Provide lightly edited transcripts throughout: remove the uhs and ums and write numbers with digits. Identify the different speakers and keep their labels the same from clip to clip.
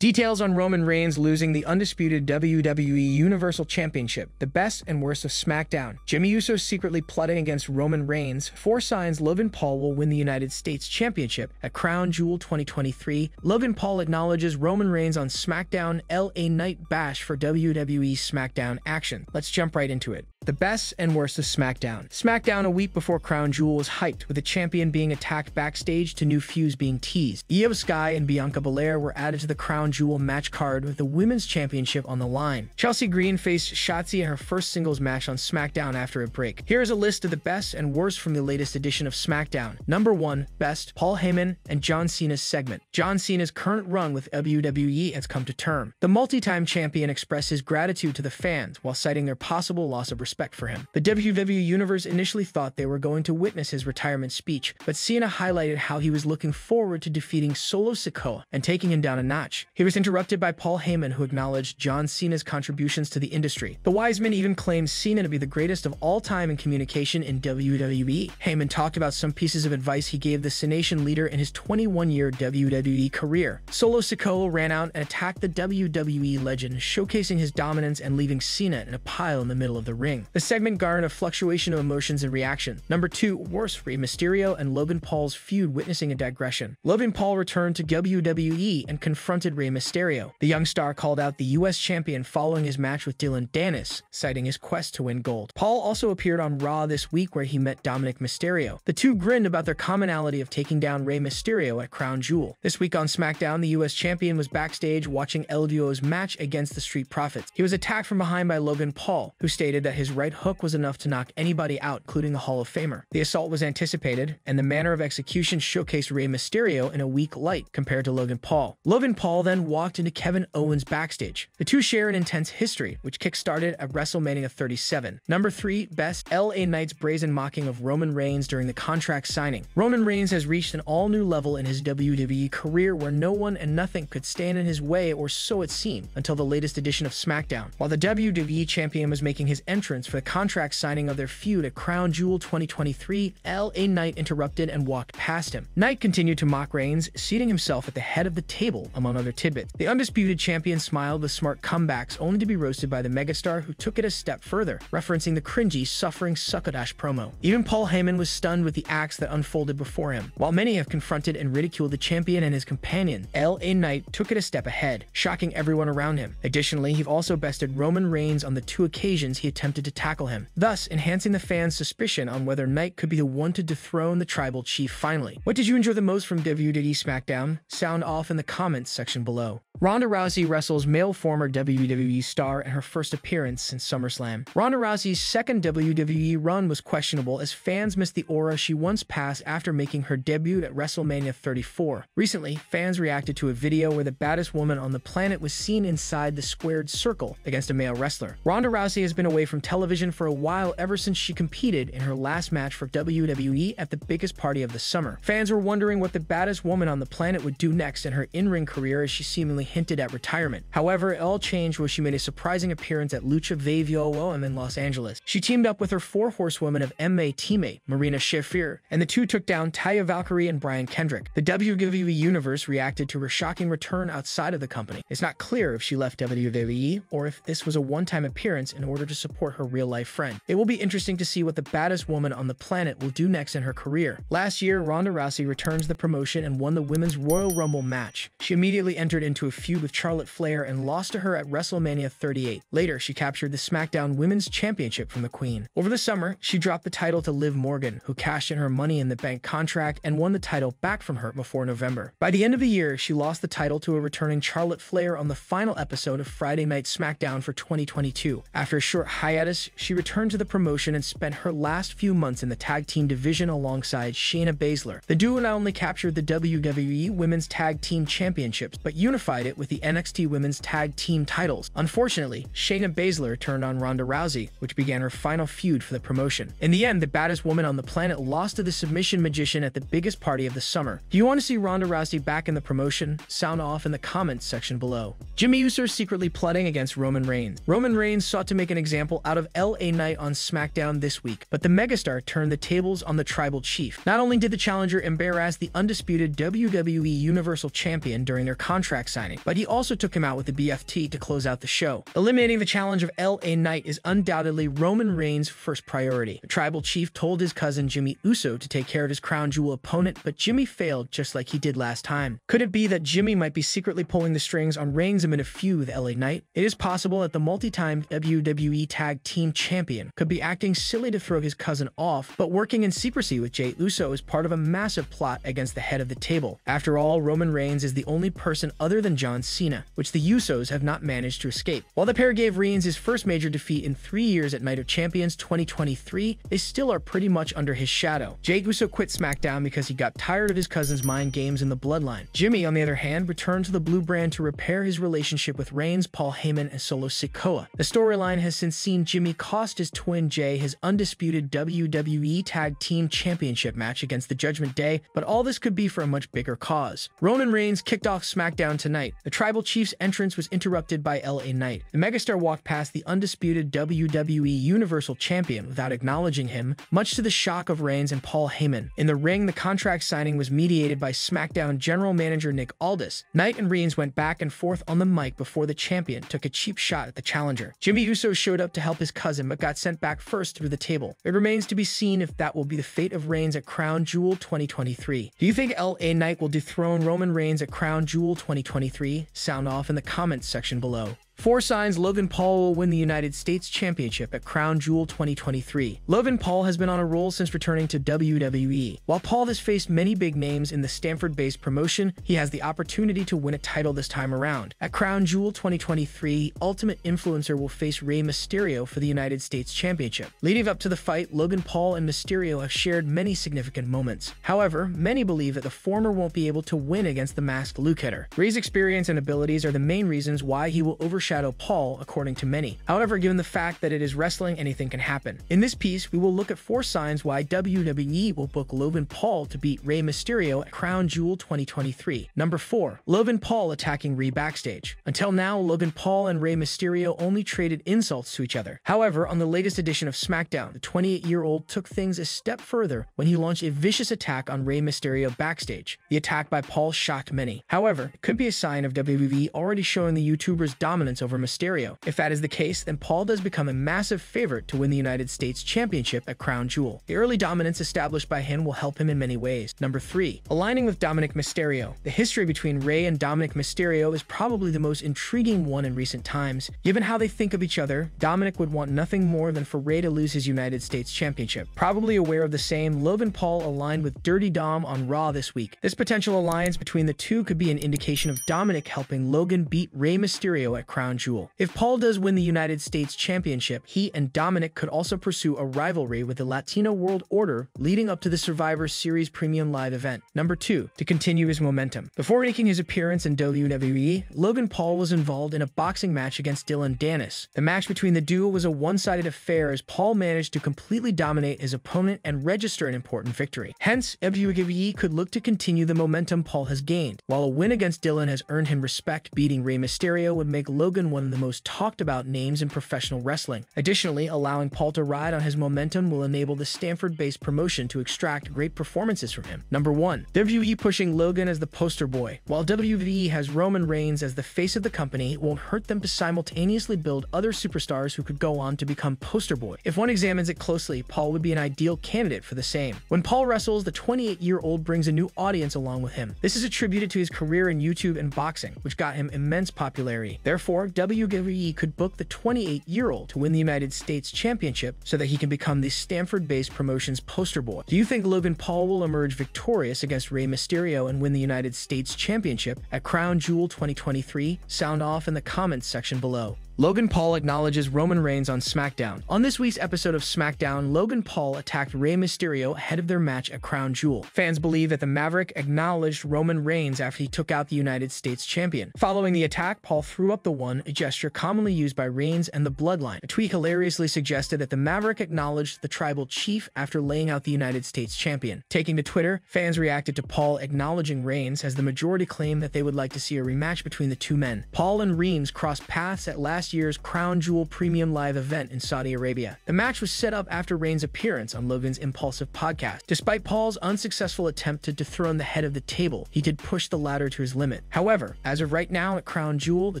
Speaker 1: Details on Roman Reigns losing the undisputed WWE Universal Championship, the best and worst of SmackDown. Jimmy Uso secretly plotting against Roman Reigns. 4 signs Logan Paul will win the United States Championship at Crown Jewel 2023. Logan Paul acknowledges Roman Reigns on SmackDown. LA Night Bash for WWE SmackDown action. Let's jump right into it. The best and worst of SmackDown. SmackDown a week before Crown Jewel was hyped, with the champion being attacked backstage to new feuds being teased. Io Sky and Bianca Belair were added to the Crown Jewel match card with the Women's Championship on the line. Chelsea Green faced Shotzi in her first singles match on SmackDown after a break. Here is a list of the best and worst from the latest edition of SmackDown. Number 1, Best, Paul Heyman and John Cena's segment. John Cena's current run with WWE has come to term. The multi-time champion expressed his gratitude to the fans while citing their possible loss of respect for him. The WWE Universe initially thought they were going to witness his retirement speech, but Cena highlighted how he was looking forward to defeating Solo Sikoa and taking him down a notch. He was interrupted by Paul Heyman, who acknowledged John Cena's contributions to the industry. The wise man even claimed Cena to be the greatest of all time in communication in WWE. Heyman talked about some pieces of advice he gave the Cenation leader in his 21-year WWE career. Solo Sikoa ran out and attacked the WWE legend, showcasing his dominance and leaving Cena in a pile in the middle of the ring. The segment garnered a fluctuation of emotions and reaction. Number 2, worst, Rey Mysterio and Logan Paul's feud witnessing a digression. Logan Paul returned to WWE and confronted Rey Mysterio. The young star called out the US champion following his match with Dylan Dennis, citing his quest to win gold. Paul also appeared on Raw this week where he met Dominic Mysterio. The two grinned about their commonality of taking down Rey Mysterio at Crown Jewel. This week on SmackDown, the US champion was backstage watching LVO's match against the Street Profits. He was attacked from behind by Logan Paul, who stated that his right hook was enough to knock anybody out, including the Hall of Famer. The assault was anticipated, and the manner of execution showcased Rey Mysterio in a weak light compared to Logan Paul. Logan Paul then walked into Kevin Owens backstage. The two share an intense history, which kick-started at WrestleMania 37. Number 3, Best, LA Knight's brazen mocking of Roman Reigns during the contract signing. Roman Reigns has reached an all-new level in his WWE career where no one and nothing could stand in his way, or so it seemed, until the latest edition of SmackDown. While the WWE champion was making his entrance for the contract signing of their feud at Crown Jewel 2023, LA Knight interrupted and walked past him. Knight continued to mock Reigns, seating himself at the head of the table, among other tidbits. The undisputed champion smiled with smart comebacks, only to be roasted by the megastar, who took it a step further, referencing the cringy Suffering Succotash promo. Even Paul Heyman was stunned with the acts that unfolded before him. While many have confronted and ridiculed the champion and his companion, LA Knight took it a step ahead, shocking everyone around him. Additionally, he also bested Roman Reigns on the 2 occasions he attempted to tackle him, thus enhancing the fans' suspicion on whether Knight could be the one to dethrone the tribal chief finally. What did you enjoy the most from WWE SmackDown? Sound off in the comments section below. Ronda Rousey wrestles male former WWE star in her first appearance since SummerSlam. Ronda Rousey's second WWE run was questionable, as fans missed the aura she once passed after making her debut at WrestleMania 34. Recently, fans reacted to a video where the baddest woman on the planet was seen inside the squared circle against a male wrestler. Ronda Rousey has been away from television for a while, ever since she competed in her last match for WWE at the biggest party of the summer. Fans were wondering what the baddest woman on the planet would do next in her in-ring career, as she seemingly hinted at retirement. However, it all changed when she made a surprising appearance at Lucha Vavoom in Los Angeles. She teamed up with her 4 horsewomen of MMA teammate, Marina Shafir, and the two took down Taya Valkyrie and Brian Kendrick. The WWE Universe reacted to her shocking return outside of the company. It's not clear if she left WWE or if this was a one-time appearance in order to support her real-life friend. It will be interesting to see what the baddest woman on the planet will do next in her career. Last year, Ronda Rousey returns the promotion and won the Women's Royal Rumble match. She immediately entered into a feud with Charlotte Flair and lost to her at WrestleMania 38. Later, she captured the SmackDown Women's Championship from the Queen. Over the summer, she dropped the title to Liv Morgan, who cashed in her Money in the Bank contract and won the title back from her before November. By the end of the year, she lost the title to a returning Charlotte Flair on the final episode of Friday Night SmackDown for 2022. After a short hiatus, she returned to the promotion and spent her last few months in the tag team division alongside Shayna Baszler. The duo not only captured the WWE Women's Tag Team Championships, but unified it with the NXT Women's Tag Team titles. Unfortunately, Shayna Baszler turned on Ronda Rousey, which began her final feud for the promotion. In the end, the baddest woman on the planet lost to the submission magician at the biggest party of the summer. Do you want to see Ronda Rousey back in the promotion? Sound off in the comments section below. Jimmy Uso secretly plotting against Roman Reigns. Roman Reigns sought to make an example out of of LA Knight on SmackDown this week, but the megastar turned the tables on the Tribal Chief. Not only did the challenger embarrass the undisputed WWE Universal Champion during their contract signing, but he also took him out with the BFT to close out the show. Eliminating the challenge of LA Knight is undoubtedly Roman Reigns' first priority. The Tribal Chief told his cousin Jimmy Uso to take care of his crown jewel opponent, but Jimmy failed just like he did last time. Could it be that Jimmy might be secretly pulling the strings on Reigns amid a feud with LA Knight? It is possible that the multi-time WWE Tag Team Champion could be acting silly to throw his cousin off, but working in secrecy with Jey Uso is part of a massive plot against the head of the table. After all, Roman Reigns is the only person other than John Cena, which the Usos have not managed to escape. While the pair gave Reigns his first major defeat in 3 years at Night of Champions 2023, they still are pretty much under his shadow. Jey Uso quit SmackDown because he got tired of his cousin's mind games in the bloodline. Jimmy, on the other hand, returned to the Blue Brand to repair his relationship with Reigns, Paul Heyman, and Solo Sikoa. The storyline has since seen Jimmy cost his twin Jey his undisputed WWE Tag Team Championship match against the Judgment Day, but all this could be for a much bigger cause. Roman Reigns kicked off SmackDown tonight. The Tribal Chief's entrance was interrupted by LA Knight. The megastar walked past the undisputed WWE Universal Champion without acknowledging him, much to the shock of Reigns and Paul Heyman. In the ring, the contract signing was mediated by SmackDown General Manager Nick Aldis. Knight and Reigns went back and forth on the mic before the champion took a cheap shot at the challenger. Jimmy Uso showed up to help his cousin but got sent back first through the table. It remains to be seen if that will be the fate of Reigns at Crown Jewel 2023. Do you think LA Knight will dethrone Roman Reigns at Crown Jewel 2023? Sound off in the comments section below. 4 signs Logan Paul will win the United States Championship at Crown Jewel 2023. Logan Paul has been on a roll since returning to WWE. While Paul has faced many big names in the Stanford-based promotion, he has the opportunity to win a title this time around. At Crown Jewel 2023, Ultimate Influencer will face Rey Mysterio for the United States Championship. Leading up to the fight, Logan Paul and Mysterio have shared many significant moments. However, many believe that the former won't be able to win against the masked Luke hitter. Rey's experience and abilities are the main reasons why he will overshadow Paul, according to many. However, given the fact that it is wrestling, anything can happen. In this piece, we will look at 4 signs why WWE will book Logan Paul to beat Rey Mysterio at Crown Jewel 2023. Number 4. Logan Paul attacking Rey backstage. Until now, Logan Paul and Rey Mysterio only traded insults to each other. However, on the latest edition of SmackDown, the 28-year-old took things a step further when he launched a vicious attack on Rey Mysterio backstage. The attack by Paul shocked many. However, it could be a sign of WWE already showing the YouTuber's dominance over Mysterio. If that is the case, then Paul does become a massive favorite to win the United States Championship at Crown Jewel. The early dominance established by him will help him in many ways. Number 3. Aligning with Dominic Mysterio. The history between Rey and Dominic Mysterio is probably the most intriguing one in recent times. Given how they think of each other, Dominic would want nothing more than for Rey to lose his United States Championship. Probably aware of the same, Logan Paul aligned with Dirty Dom on Raw this week. This potential alliance between the two could be an indication of Dominic helping Logan beat Rey Mysterio at Crown Jewel. If Paul does win the United States Championship, he and Dominic could also pursue a rivalry with the Latino World Order leading up to the Survivor Series Premium Live event. Number 2. To continue his momentum. Before making his appearance in WWE, Logan Paul was involved in a boxing match against Dylan Dennis. The match between the duo was a one-sided affair as Paul managed to completely dominate his opponent and register an important victory. Hence, WWE could look to continue the momentum Paul has gained. While a win against Dylan has earned him respect, beating Rey Mysterio would make Logan one of the most talked about names in professional wrestling. Additionally, allowing Paul to ride on his momentum will enable the Stanford-based promotion to extract great performances from him. Number 1. WWE pushing Logan as the poster boy. While WWE has Roman Reigns as the face of the company, it won't hurt them to simultaneously build other superstars who could go on to become poster boy. If one examines it closely, Paul would be an ideal candidate for the same. When Paul wrestles, the 28-year-old brings a new audience along with him. This is attributed to his career in YouTube and boxing, which got him immense popularity. Therefore, WWE could book the 28-year-old to win the United States Championship so that he can become the Stanford-based promotion's poster boy. Do you think Logan Paul will emerge victorious against Rey Mysterio and win the United States Championship at Crown Jewel 2023? Sound off in the comments section below. Logan Paul acknowledges Roman Reigns on SmackDown. On this week's episode of SmackDown, Logan Paul attacked Rey Mysterio ahead of their match at Crown Jewel. Fans believe that the Maverick acknowledged Roman Reigns after he took out the United States champion. Following the attack, Paul threw up the one, a gesture commonly used by Reigns and the Bloodline. A tweet hilariously suggested that the Maverick acknowledged the Tribal Chief after laying out the United States champion. Taking to Twitter, fans reacted to Paul acknowledging Reigns as the majority claimed that they would like to see a rematch between the two men. Paul and Reigns crossed paths at last last year's Crown Jewel Premium Live event in Saudi Arabia. The match was set up after Reigns' appearance on Logan's Impulsive podcast. Despite Paul's unsuccessful attempt to dethrone the head of the table, he did push the ladder to his limit. However, as of right now at Crown Jewel, the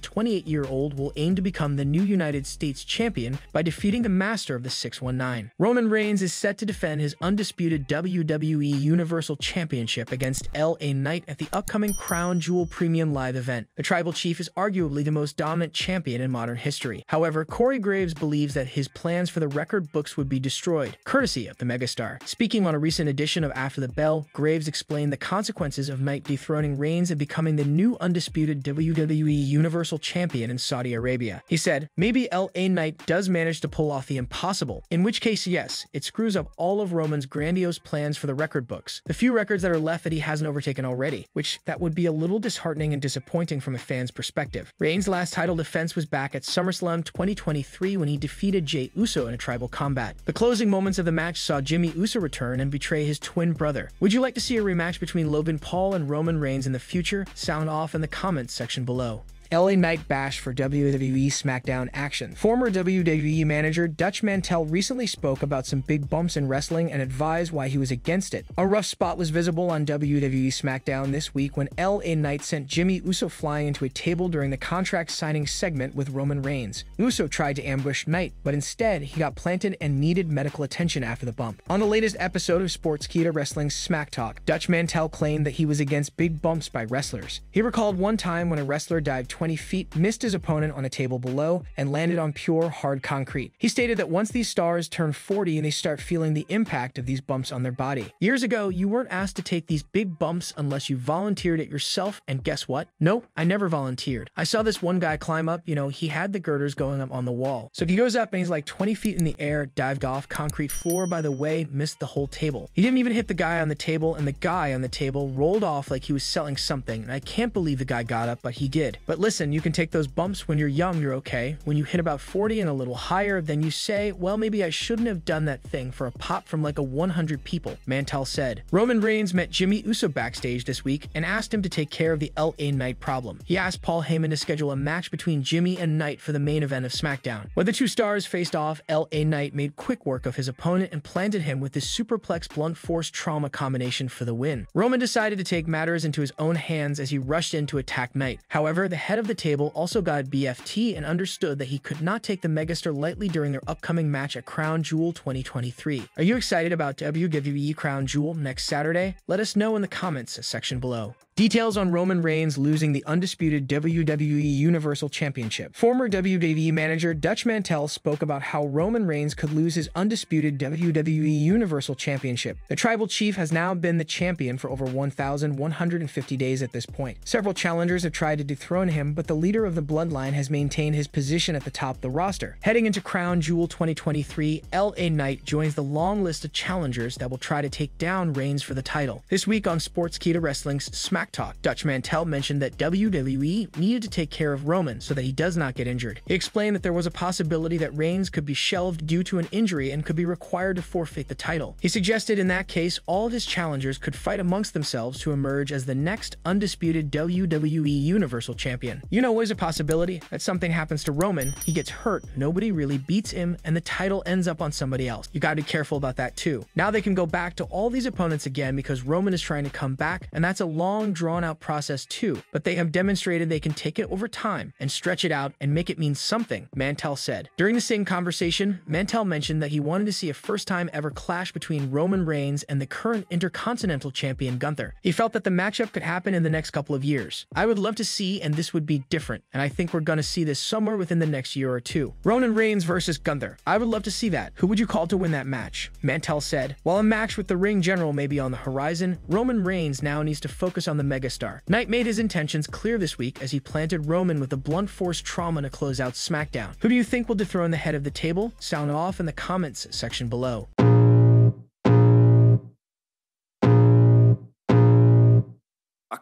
Speaker 1: 28-year-old will aim to become the new United States champion by defeating the master of the 619. Roman Reigns is set to defend his undisputed WWE Universal Championship against LA Knight at the upcoming Crown Jewel Premium Live event. The Tribal Chief is arguably the most dominant champion in modern history. However, Corey Graves believes that his plans for the record books would be destroyed, courtesy of the megastar. Speaking on a recent edition of After the Bell, Graves explained the consequences of Knight dethroning Reigns and becoming the new undisputed WWE Universal Champion in Saudi Arabia. He said, "Maybe LA Knight does manage to pull off the impossible, in which case, yes, it screws up all of Roman's grandiose plans for the record books. The few records that are left that he hasn't overtaken already, which that would be a little disheartening and disappointing from a fan's perspective." Reigns' last title defense was back at SummerSlam 2023 when he defeated Jey Uso in a tribal combat. The closing moments of the match saw Jimmy Uso return and betray his twin brother. Would you like to see a rematch between Logan Paul and Roman Reigns in the future? Sound off in the comments section below. LA Knight bash for WWE SmackDown action. Former WWE manager Dutch Mantel recently spoke about some big bumps in wrestling and advised why he was against it. A rough spot was visible on WWE SmackDown this week when LA Knight sent Jimmy Uso flying into a table during the contract signing segment with Roman Reigns. Uso tried to ambush Knight, but instead he got planted and needed medical attention after the bump. On the latest episode of Sportskeeda Wrestling's Smack Talk, Dutch Mantel claimed that he was against big bumps by wrestlers. He recalled one time when a wrestler dived 20 feet, missed his opponent on a table below, and landed on pure, hard concrete. He stated that once these stars turn 40 and they start feeling the impact of these bumps on their body. Years ago, you weren't asked to take these big bumps unless you volunteered it yourself, and guess what? No, I never volunteered. I saw this one guy climb up, he had the girders going up on the wall. So he goes up and he's like 20 feet in the air, dived off concrete floor, by the way, missed the whole table. He didn't even hit the guy on the table, and the guy on the table rolled off like he was selling something, and I can't believe the guy got up, but he did. But listen, you can take those bumps when you're young, you're okay. When you hit about 40 and a little higher, then you say, well, maybe I shouldn't have done that thing for a pop from like a 100 people, Mantel said. Roman Reigns met Jimmy Uso backstage this week and asked him to take care of the LA Knight problem. He asked Paul Heyman to schedule a match between Jimmy and Knight for the main event of SmackDown. When the two stars faced off, LA Knight made quick work of his opponent and planted him with his superplex blunt force trauma combination for the win. Roman decided to take matters into his own hands as he rushed in to attack Knight. However, the head of the table also got BFT and understood that he could not take the megastar lightly during their upcoming match at Crown Jewel 2023. Are you excited about WWE Crown Jewel next Saturday? Let us know in the comments section below. Details on Roman Reigns losing the undisputed WWE Universal Championship. Former WWE manager Dutch Mantel spoke about how Roman Reigns could lose his undisputed WWE Universal Championship. The Tribal Chief has now been the champion for over 1,150 days at this point. Several challengers have tried to dethrone him, but the leader of the bloodline has maintained his position at the top of the roster. Heading into Crown Jewel 2023, LA Knight joins the long list of challengers that will try to take down Reigns for the title. This week on Sportskeeda Wrestling's Smack Talk, Dutch Mantel mentioned that WWE needed to take care of Roman so that he does not get injured. He explained that there was a possibility that Reigns could be shelved due to an injury and could be required to forfeit the title. He suggested in that case, all of his challengers could fight amongst themselves to emerge as the next undisputed WWE Universal Champion. Always a possibility that something happens to Roman, he gets hurt, nobody really beats him, and the title ends up on somebody else. You gotta be careful about that too. Now they can go back to all these opponents again because Roman is trying to come back, and that's a long drawn-out process too, but they have demonstrated they can take it over time and stretch it out and make it mean something, Mantel said. During the same conversation, Mantel mentioned that he wanted to see a first-time ever clash between Roman Reigns and the current Intercontinental Champion Gunther. He felt that the matchup could happen in the next couple of years. I would love to see, and this would be different, and I think we're gonna see this somewhere within the next year or two. Roman Reigns versus Gunther. I would love to see that. Who would you call to win that match? Mantel said. While a match with the Ring General may be on the horizon, Roman Reigns now needs to focus on the megastar. Knight made his intentions clear this week as he planted Roman with a blunt force trauma to close out SmackDown. Who do you think will dethrone the head of the table? Sound off in the comments section below.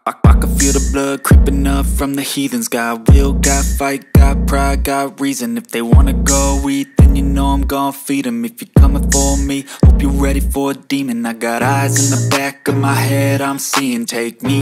Speaker 2: I can feel the blood creeping up from the heathens. Got will, got fight, got pride, got reason. If they wanna go eat, then you know I'm gon' feed them. If you're coming for me, hope you're ready for a demon. I got eyes in the back of my head, I'm seeing. Take me